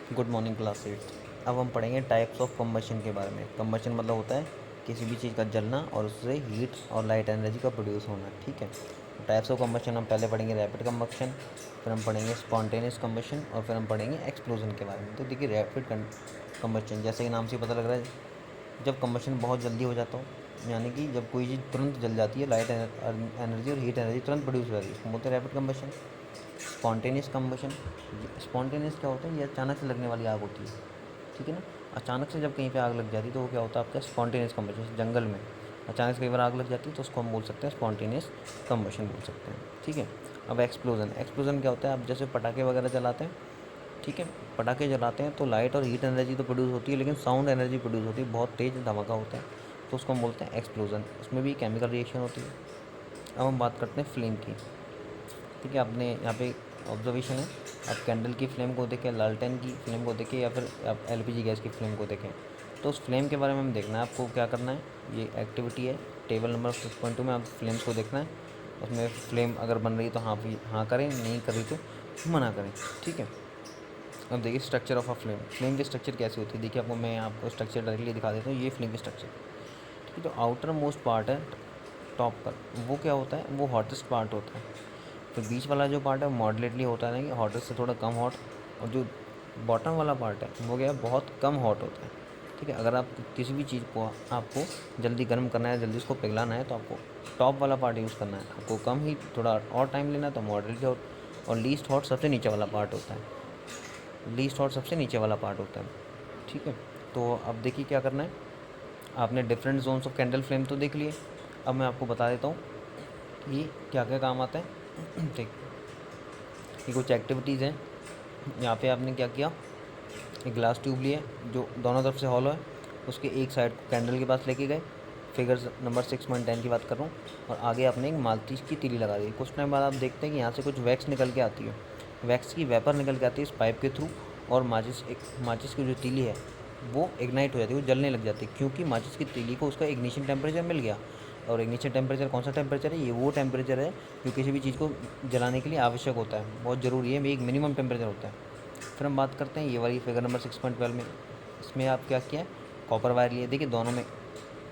Good morning class 8। अब हम पढ़ेंगे टाइप्स ऑफ कंबशन के बारे में। कंबशन मतलब होता है किसी भी चीज़ का जलना और उससे हीट और लाइट एनर्जी का प्रोड्यूस होना। ठीक है, टाइप्स ऑफ कंबशन हम पहले पढ़ेंगे रैपिड कंबशन, फिर हम पढ़ेंगे स्पॉन्टेनियस कंबशन और फिर हम पढ़ेंगे एक्सप्लोजन के बारे में। तो देखिए रैपिड कंबशन जैसे कि नाम से पता लग रहा है, जब कंबशन बहुत जल्दी हो जाता हो, यानी कि जब कोई चीज़ तुरंत जल जाती है, लाइट एनर्जी और हीट एनर्जी तुरंत प्रोड्यूस हो जाती है, उसको बोलते हैं rapid combustion. Spontaneous combustion, spontaneous क्या होता है, ये अचानक से लगने वाली आग होती है। ठीक है ना, अचानक से जब कहीं पे आग लग जाती है तो वो क्या होता है आपका स्पॉन्टेनियस कंबशन। जंगल में अचानक से कई बार आग लग जाती है तो उसको हम बोल सकते हैं स्पॉन्टेनियस कंबशन बोल सकते हैं। ठीक है, अब एक्सप्लोजन, एक्सप्लोजन क्या होता है, आप जैसे पटाखे वगैरह जलाते हैं, ठीक है, पटाखे जलाते हैं तो लाइट और हीट एनर्जी तो प्रोड्यूस होती है, लेकिन साउंड एनर्जी प्रोड्यूस होती है, बहुत तेज़ धमाका होता है, तो उसको हम बोलते हैं एक्सप्लोजन। उसमें भी केमिकल रिएक्शन होती है। अब हम बात करते हैं फ्लेम की। ठीक है, आपने यहाँ पे ऑब्जर्वेशन है, आप कैंडल की फ्लेम को देखें, लालटेन की फ्लेम को देखें, या फिर आप एलपीजी गैस की फ्लेम को देखें, तो उस फ्लेम के बारे में हमें देखना है आपको क्या करना है। ये एक्टिविटी है, टेबल नंबर 6.2 में आप फ्लेम्स को देखना है। उसमें फ्लेम अगर बन रही है तो हाँ हाँ करें, नहीं कर रही तो मना करें। ठीक है, अब देखिए structure of a flame. Flame की स्ट्रक्चर कैसी होती है, देखिए आपको मैं आपको स्ट्रक्चर डायरेक्टली दिखा देता हूँ। ये फ्लेम की स्ट्रक्चर, ठीक है, जो आउटर मोस्ट पार्ट है टॉप पर, वो क्या होता है, वो हॉटेस्ट पार्ट होता है। तो बीच वाला जो पार्ट है वो मॉडरेटली होता है, कि हॉटेस्ट से थोड़ा कम हॉट, और जो बॉटम वाला पार्ट है वो क्या है, बहुत कम हॉट होता है। ठीक है, अगर आप किसी भी चीज़ को आपको जल्दी गर्म करना है, जल्दी उसको पिघलाना है, तो आपको टॉप वाला पार्ट यूज़ करना है। आपको कम ही थोड़ा और टाइम लेना है तो मॉडरेटली हॉट, और लीस्ट हॉट सबसे नीचे वाला पार्ट होता है। लीस्ट हॉट सबसे नीचे वाला पार्ट होता है। ठीक है, तो अब देखिए क्या करना है। आपने different zones of candle flame तो देख लिए, अब मैं आपको बता देता हूँ कि क्या क्या काम आता है। ठीक, ये कुछ एक्टिविटीज़ हैं। यहाँ पे आपने क्या किया, एक ग्लास ट्यूब लिए जो दोनों तरफ से हॉलो है, उसके एक साइड को कैंडल के पास लेके गए, फिगर नंबर 6.10 की बात कर रहा हूँ, और आगे आपने एक माचिस की तीली लगा दी। कुछ टाइम बाद आप देखते हैं कि यहाँ से कुछ वैक्स निकल के आती है, वैक्स की वेपर निकल के आती है इस पाइप के थ्रू, और माचिस की जो तीली है वो इग्नाइट हो जाती है, वो जलने लग जाती है, क्योंकि माचिस की तीली को उसका इग्निशन टेम्परेचर मिल गया। और इग्निशन टेम्परेचर कौन सा टेम्परेचर है, ये वो टेम्परेचर है जो किसी भी चीज़ को जलाने के लिए आवश्यक होता है, बहुत ज़रूरी है, एक मिनिमम टेम्परेचर होता है। फिर हम बात करते हैं ये वाली फिगर नंबर 6.12 में। इसमें आप क्या किया है, कॉपर वायर लिए, देखिए दोनों में।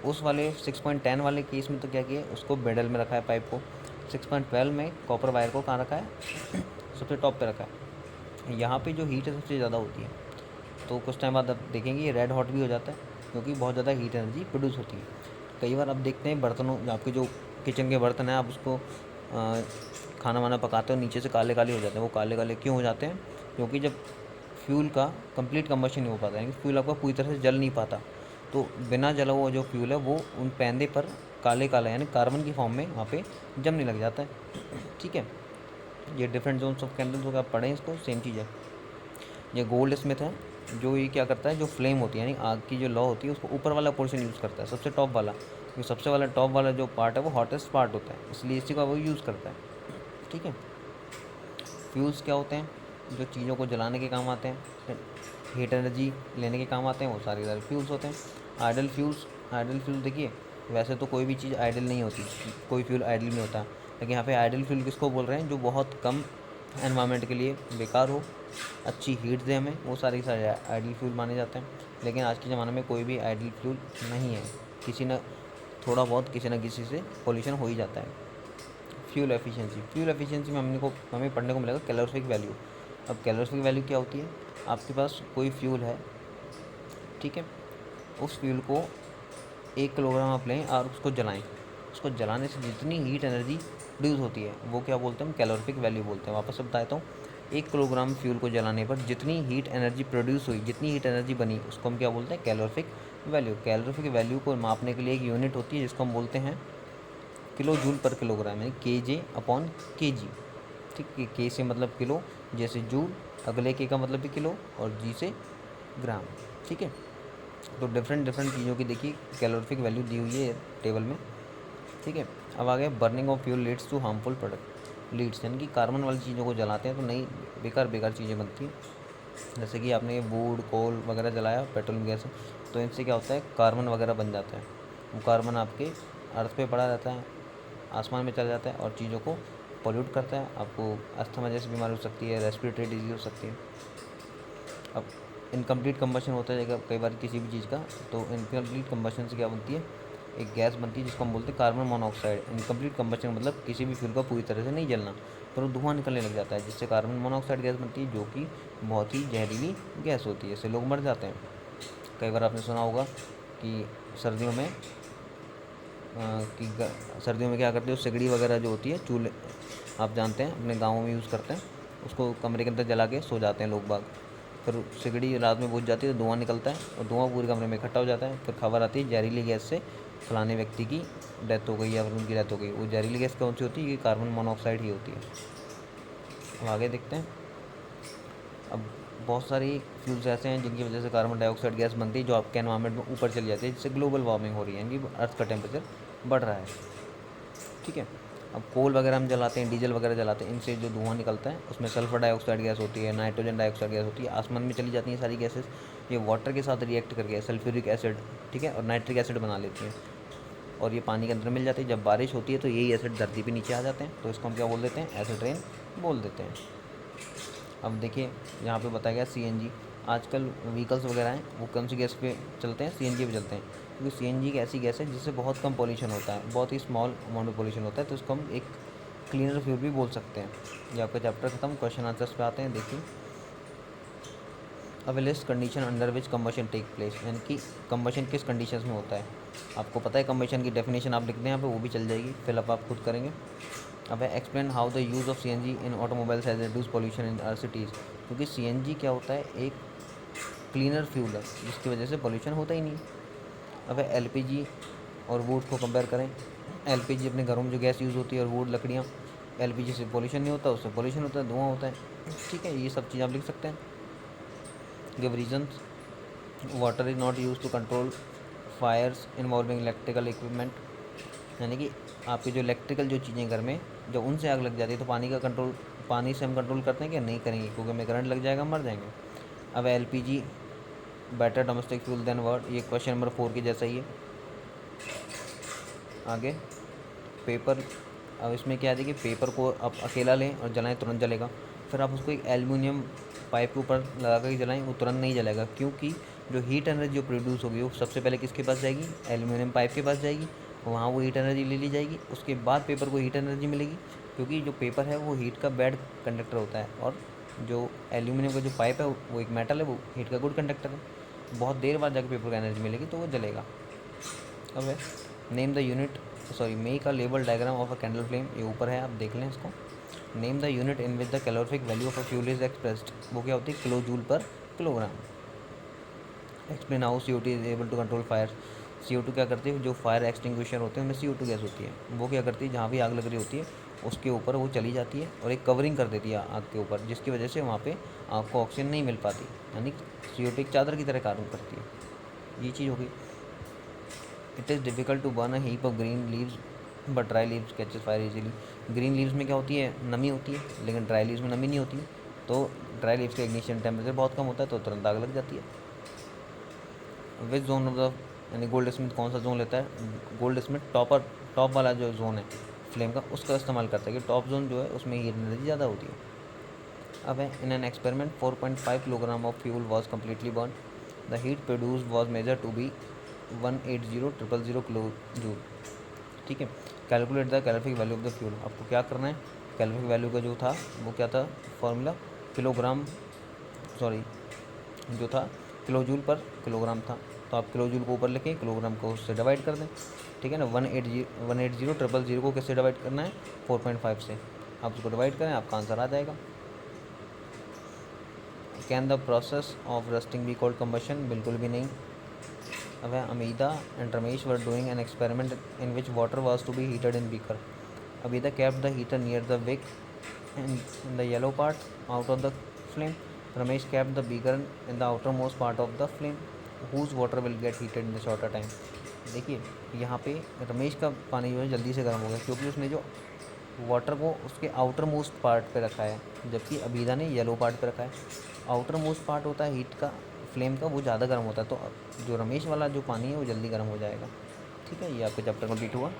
उस वाले 6.10 वाले केस में तो क्या किया है, उसको मिडल में रखा है पाइप को। 6.12 में कॉपर वायर को कहाँ रखा है, सबसे टॉप पे रखा है। यहाँ पे जो हीट है सबसे ज़्यादा होती है, तो कुछ टाइम बाद आप देखेंगे ये रेड हॉट भी हो जाता है, क्योंकि बहुत ज़्यादा हीट एनर्जी प्रोड्यूस होती है। कई बार आप देखते हैं बर्तनों, आपके जो किचन के बर्तन हैं, आप उसको खाना वाना पकाते हो, नीचे से काले काले हो जाते हैं। वो काले काले क्यों हो जाते हैं, क्योंकि जब फ्यूल का कंप्लीट कंबशन नहीं हो पाता, यानी फ्यूल आपका पूरी तरह से जल नहीं पाता, तो बिना जला हुआ जो फ्यूल है वो उन पैंदे पर काले काले यानी कार्बन की फॉर्म में वहाँ पे जमने लग जाता है। ठीक है, ये डिफरेंट जोन्स ऑफ कैंडल्स हो गया, आप पढ़ें इसको, सेम चीज़ है। ये गोल्ड स्मिथ है, जो ये क्या करता है, जो फ्लेम होती है यानी आग की जो लौ होती है, उसको ऊपर वाला पोर्शन यूज़ करता है, सबसे टॉप वाला, क्योंकि सबसे वाला टॉप वाला जो पार्ट है वो हॉटेस्ट पार्ट होता है, इसलिए इसी का वो यूज़ करता है। ठीक है, फ्यूल्स क्या होते हैं, जो चीज़ों को जलाने के काम आते हैं, हीट एनर्जी लेने के काम आते हैं, वो सारे सारे फ्यूल्स होते हैं। आइडल फ्यूल्स, आइडल फ्यूल देखिए, वैसे तो कोई भी चीज़ आइडल नहीं होती, कोई फ्यूल आइडल नहीं होता, लेकिन यहाँ पे आइडल फ्यूल किसको बोल रहे हैं, जो बहुत कम एनवायरनमेंट के लिए बेकार हो, अच्छी हीट दे हमें, वो सारे सारे आइडल फ्यूल माने जाते हैं। लेकिन आज के ज़माने में कोई भी आइडल फ्यूल नहीं है, किसी न थोड़ा बहुत किसी न किसी से पोल्यूशन हो ही जाता है। फ्यूल एफिशिएंसी, फ्यूल एफिशिएंसी में हमें पढ़ने को मिलेगा कैलोरीफिक वैल्यू। अब कैलोरीफिक वैल्यू क्या होती है, आपके पास कोई फ्यूल है, ठीक है, उस फ्यूल को 1 किलोग्राम आप लें और उसको जलाएं, उसको जलाने से जितनी हीट एनर्जी प्रोड्यूस होती है वो क्या बोलते हैं, हम कैलोरीफिक वैल्यू बोलते हैं। वापस बता देता हूँ, 1 किलोग्राम फ्यूल को जलाने पर जितनी हीट एनर्जी प्रोड्यूस हुई, जितनी हीट एनर्जी बनी, उसको हम क्या बोलते हैं, कैलोरीफिक वैल्यू। कैलोरीफिक वैल्यू को मापने के लिए एक यूनिट होती है जिसको हम बोलते हैं किलो जूल पर किलोग्राम, यानी KJ/kg। ठीक है, के से मतलब किलो, जैसे जूल, अगले के का मतलब भी किलो, और जी से ग्राम। ठीक है, तो डिफरेंट डिफरेंट चीज़ों की देखिए कैलोरीफिक वैल्यू दी हुई है टेबल में। ठीक है, अब आ गया burning of fuel leads to harmful product. Leads यानी कि कार्बन वाली चीज़ों को जलाते हैं तो नई बेकार बेकार चीज़ें बनती हैं, जैसे कि आपने वुड कोल वगैरह जलाया, पेट्रोलियम गैस, तो इनसे क्या होता है, कार्बन वगैरह बन जाता है। वो कार्बन आपके अर्थ पे पड़ा रहता है, आसमान में चला जाता है और चीज़ों को पोल्यूट करता है। आपको अस्थमा जैसी बीमारी हो सकती है, रेस्पिरेटरी डिजीज़ हो सकती है। अब इनकम्प्लीट कम्बशन होता है कई बार किसी भी चीज़ का, तो इनकम्प्लीट कम्बशन से क्या बनती है, एक गैस बनती है जिसको हम बोलते हैं कार्बन मोनोऑक्साइड। इनकम्प्लीट कम्बशन मतलब किसी भी फ्यूल का पूरी तरह से नहीं जलना, पर वो धुआं निकलने लग जाता है, जिससे कार्बन मोनोऑक्साइड गैस बनती है, जो कि बहुत ही जहरीली गैस होती है, इससे लोग मर जाते हैं। कई बार आपने सुना होगा कि सर्दियों में सर्दियों में क्या करते हैं, सिगड़ी वगैरह जो होती है, चूल्हे आप जानते हैं अपने गाँवों में यूज़ करते हैं, उसको कमरे के अंदर जला के सो जाते हैं लोग बाग। फिर सिगड़ी रात में बुझ जाती है तो धुआं निकलता है, और धुआं पूरे कमरे में इकट्ठा हो जाता है। फिर खबर आती है जहरीली गैस से फलाने व्यक्ति की डेथ हो गई या फिर उनकी डेथ हो गई। वो जहरीली गैस कौन सी होती है, ये कार्बन मोनोऑक्साइड ही होती है। अब आगे देखते हैं। अब बहुत सारी फ्यूल्स ऐसे हैं जिनकी वजह से कार्बन डाइऑक्साइड गैस बनती है, जो आपके एनवायरनमेंट में ऊपर चली जाती है, जिससे ग्लोबल वार्मिंग हो रही है, यानी अर्थ का टेम्परेचर बढ़ रहा है। ठीक है। अब कोल वगैरह हम जलाते हैं, डीजल वगैरह जलाते हैं, इनसे जो धुआं निकलता है उसमें सल्फर डाइऑक्साइड गैस होती है, नाइट्रोजन डाइऑक्साइड गैस होती है, आसमान में चली जाती हैं सारी गैसेस। ये वाटर के साथ रिएक्ट करके सल्फ्यूरिक एसिड, ठीक है, और नाइट्रिक एसिड बना लेती हैं, और ये पानी के अंदर मिल जाती है। जब बारिश होती है तो यही एसिड धरती पे नीचे आ जाते हैं, तो इसको हम क्या बोल देते हैं, एसिड रेन बोल देते हैं। अब देखिए यहाँ पे बताया गया सीएनजी। आजकल व्हीकल्स वगैरह हैं वो कौन सी गैस पे चलते हैं, सीएनजी पे चलते हैं, क्योंकि सीएनजी एक ऐसी गैस है जिससे बहुत कम पॉल्यूशन होता है, बहुत ही स्मॉल अमाउंट में पॉल्यूशन होता है, तो इसको हम एक क्लीनर फ्यूल भी बोल सकते हैं। ये आपका चैप्टर खत्म, क्वेश्चन आंसर्स पे आते हैं। देखिए, अब list condition under which combustion take place, यानी कि कम्बशन किस कंडीशंस में होता है। आपको पता है कम्बशन की डेफिनेशन आप लिखते हैं यहाँ पे, वो भी चल जाएगी, फिलअप आप खुद करेंगे। अब है explain how the use of CNG in automobiles has reduce pollution in our cities, क्योंकि सीएनजी क्या होता है, एक क्लीनर फ्यूल है जिसकी वजह से पॉल्यूशन होता ही नहीं। अब है एलपीजी और वुड को कंपेयर करें। एलपीजी अपने घरों में जो गैस यूज़ होती है, और वुड लकड़ियाँ, एलपीजी से पॉल्यूशन नहीं होता, उससे पॉल्यूशन होता है, धुआं होता है। ठीक है, ये सब चीज़ आप लिख सकते हैं। Give reasons, water is not use to control fires involving electrical equipment, यानी कि आपकी जो इलेक्ट्रिकल जो चीज़ें घर में, जब उनसे आग लग जाती है तो पानी का कंट्रोल, पानी से हम कंट्रोल करते हैं क्या, नहीं करेंगे, क्योंकि हमें करंट लग जाएगा, मर जाएंगे। अब LPG better domestic fuel than word, ये क्वेश्चन नंबर 4 के जैसा ही है। आगे पेपर, अब इसमें क्या है, देखिए पेपर को आप अकेला लें और जलाएं, तुरंत जलेगा। फिर आप उसको एक एल्युमिनियम पाइप के ऊपर लगा कर जलाएं, वो तुरंत नहीं जलेगा, क्योंकि जो हीट एनर्जी जो प्रोड्यूस होगी वो सबसे पहले किसके पास जाएगी, एल्युमिनियम पाइप के पास जाएगी, वहाँ वो हीट एनर्जी ले ली जाएगी, उसके बाद पेपर को हीट एनर्जी मिलेगी, क्योंकि जो पेपर है वो हीट का बैड कंडक्टर होता है, और जो एल्युमिनियम का जो पाइप है वो एक मेटल है, वो हीट का गुड कंडक्टर है। बहुत देर बाद जाकर पेपर को एनर्जी मिलेगी तो वो जलेगा। अब है name the unit, sorry make a level diagram of a candle flame, ये ऊपर है, आप देख लें इसको। Name the unit in which the calorific value of a fuel is expressed, वो क्या होती है, kilo joule per kilogram. Explain how CO2 is able to control fire, CO2 क्या करती है, जो फायर एक्सटिंग्विशर होते हैं उनमें CO2 गैस होती है, वो क्या करती है, जहाँ भी आग लग रही होती है उसके ऊपर वो चली जाती है और एक कवरिंग कर देती है आग के ऊपर, जिसकी वजह से वहाँ पे आग को ऑक्सीजन नहीं मिल पाती, यानी CO2 एक चादर की तरह कार्य करती है। ये चीज़ हो गई। It is difficult to burn a heap of green leaves but dry leaves catches fire easily, green leaves में क्या होती है, नमी होती है, लेकिन ड्राई लीव्स में नमी नहीं होती, तो ड्राई लीव्स का इग्निशन टेम्परेचर बहुत कम होता है, तो तुरंत आग लग जाती है। विच जोन ऑफ द, यानी गोल्ड स्मिथ कौन सा जोन लेता है, गोल्ड स्मिथ टॉप वाला जो जोन है फ्लेम का, उसका इस्तेमाल करता है, कि टॉप जोन जो है उसमें हीट एनर्जी ज़्यादा होती है। अब है in an experiment 4.5 kilogram of fuel was completely burn, the heat produce was measure to be 180,000 kilo joule. ठीक है, calculate the calorific value of the fuel, आपको क्या करना है, कैलोरीफिक वैल्यू का जो था वो क्या था, फॉर्मूला किलोग्राम, सॉरी जो था किलो जूल पर किलोग्राम था, तो आप किलो जूल को ऊपर लिखें, किलोग्राम को उससे डिवाइड कर दें। ठीक है ना, 180,000 को किससे डिवाइड करना है, 4.5 से, आप उसको डिवाइड करें, आपका आंसर आ जाएगा। Can the process of rusting be called combustion, बिल्कुल भी नहीं। अब है Amida and Ramesh were doing an experiment in which water was to be heated in beaker, Amida kept the heater near the wick and in the yellow part out of the flame, Ramesh kept the beaker in the outermost part of the flame, whose water will get heated in the shorter time। देखिए यहाँ पे रमेश का पानी जो है जल्दी से गर्म हो गया, क्योंकि उसने जो वाटर को उसके आउटर मोस्ट पार्ट पे रखा है, जबकि अबीदा ने येलो पार्ट पे रखा है। आउटर मोस्ट पार्ट होता है हीट का, फ्लेम का, वो ज़्यादा गर्म होता है, तो जो रमेश वाला जो पानी है वो जल्दी गर्म हो जाएगा। ठीक है, ये आपका चैप्टर कंप्लीट हुआ।